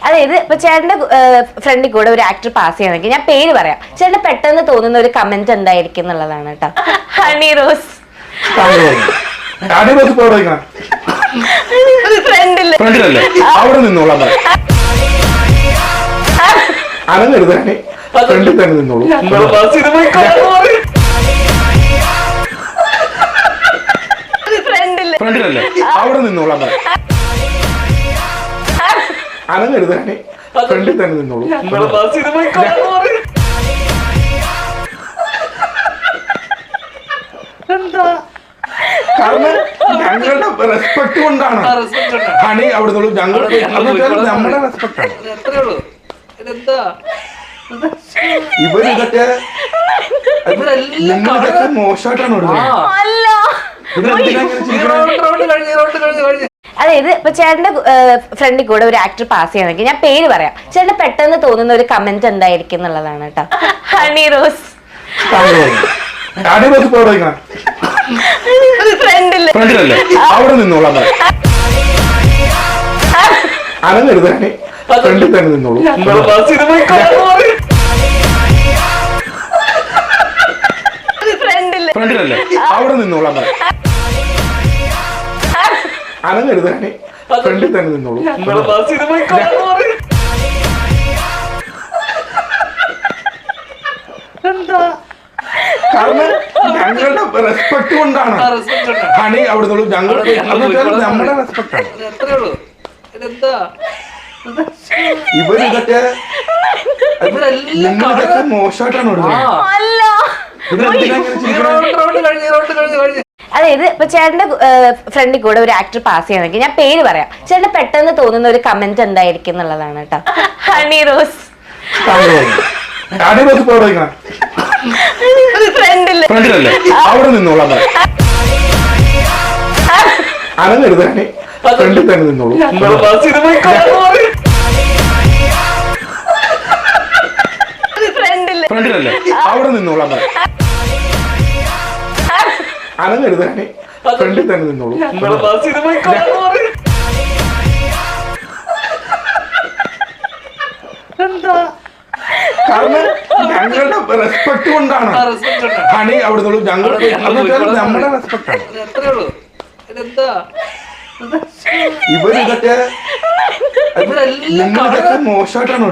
അതായത് ഇപ്പൊ ചേട്ടന്റെ ഫ്രണ്ടിൽ കൂടെ ഒരു ആക്ടർ പാസ് ചെയ്യണമെങ്കിൽ ഞാൻ പേര് പറയാം, ചേട്ടന് പെട്ടെന്ന് തോന്നുന്ന ഒരു കമന്റ് എന്തായിരിക്കും എന്നുള്ളതാണ് കേട്ടോ. ഹണി റോസ് അവിടെ നിന്നോളാം, അനങ്ങരുത്, ഫ്രണ്ടിൽ തന്നെ നിന്നോളൂ. ഫ്രണ്ടിലല്ലേ, അവിടെ നിന്നോളാം, അനങ്ങരുത്, ഫ്രണ്ടിൽ തന്നെ നിന്നോളൂ. കാരണം ഞങ്ങളുടെ റെസ്പെക്ട് കൊണ്ടാണ് ഹണി അവിടെ നിന്നോളൂ. നമ്മുടെ റെസ്പെക്ട് ആണ്. ഇവരിതൊക്കെ നിങ്ങളിതൊക്കെ മോശമായിട്ടാണ് അതായത് ഇപ്പൊ ചേട്ടന്റെ ഫ്രണ്ടിൽ കൂടെ ഒരു ആക്ടർ പാസ് ചെയ്യണമെങ്കിൽ ഞാൻ പേര് പറയാം, ചേട്ടന് പെട്ടെന്ന് തോന്നുന്ന ഒരു കമന്റ് എന്തായിരിക്കും എന്നുള്ളതാണ് കേട്ടോ. ഹണി റോസ് ഫ്രണ്ടിലല്ലേ, അവിടെ നിന്നോളാം, അനങ്ങരുത്, ഫ്രണ്ടിൽ തന്നെ നിന്നോളൂ. ഫ്രണ്ടിലല്ലേ, അവിടെ നിന്നോളാം, അനങ്ങരുത്, ഫ്രണ്ടിൽ തന്നെ നിന്നോളൂ. കാരണം ഞങ്ങളുടെ റെസ്പെക്ട് കൊണ്ടാണ് ഹണി അവിടെ നിന്നോളൂ. നമ്മുടെ റെസ്പെക്ട് ആണ്. ഇവരിതൊക്കെ നിങ്ങളിതൊക്കെ മോശമായിട്ടാണ്. അതായത് ഇപ്പൊ ചേട്ടന്റെ ഫ്രണ്ടിൽ കൂടെ ഒരു ആക്ടർ പാസ് ചെയ്യണമെങ്കിൽ ഞാൻ പേര് പറയാം, ചേട്ടന് പെട്ടെന്ന് തോന്നുന്ന ഒരു കമന്റ് എന്തായിരിക്കും എന്നുള്ളതാണ് കേട്ടോ. ഹണി റോസ് ഫ്രണ്ടിലല്ലേ, അവിടെ നിന്നോളാം, അനങ്ങരുത്, ഫ്രണ്ടിൽ തന്നെ നിന്നോളൂ. ഫ്രണ്ടിലല്ലേ, അവിടെ നിന്നോളാം, അനങ്ങരുത്, ഫ്രണ്ടിൽ തന്നെ നിന്നോളൂ. കാരണം ഞങ്ങളുടെ റെസ്പെക്ട് കൊണ്ടാണ് ഹണി അവിടെ നിന്നോളൂ. നമ്മുടെ റെസ്പെക്ട് ആണ്. ഇവരിതൊക്കെ നിങ്ങളിതൊക്കെ മോശമായിട്ടാണ്.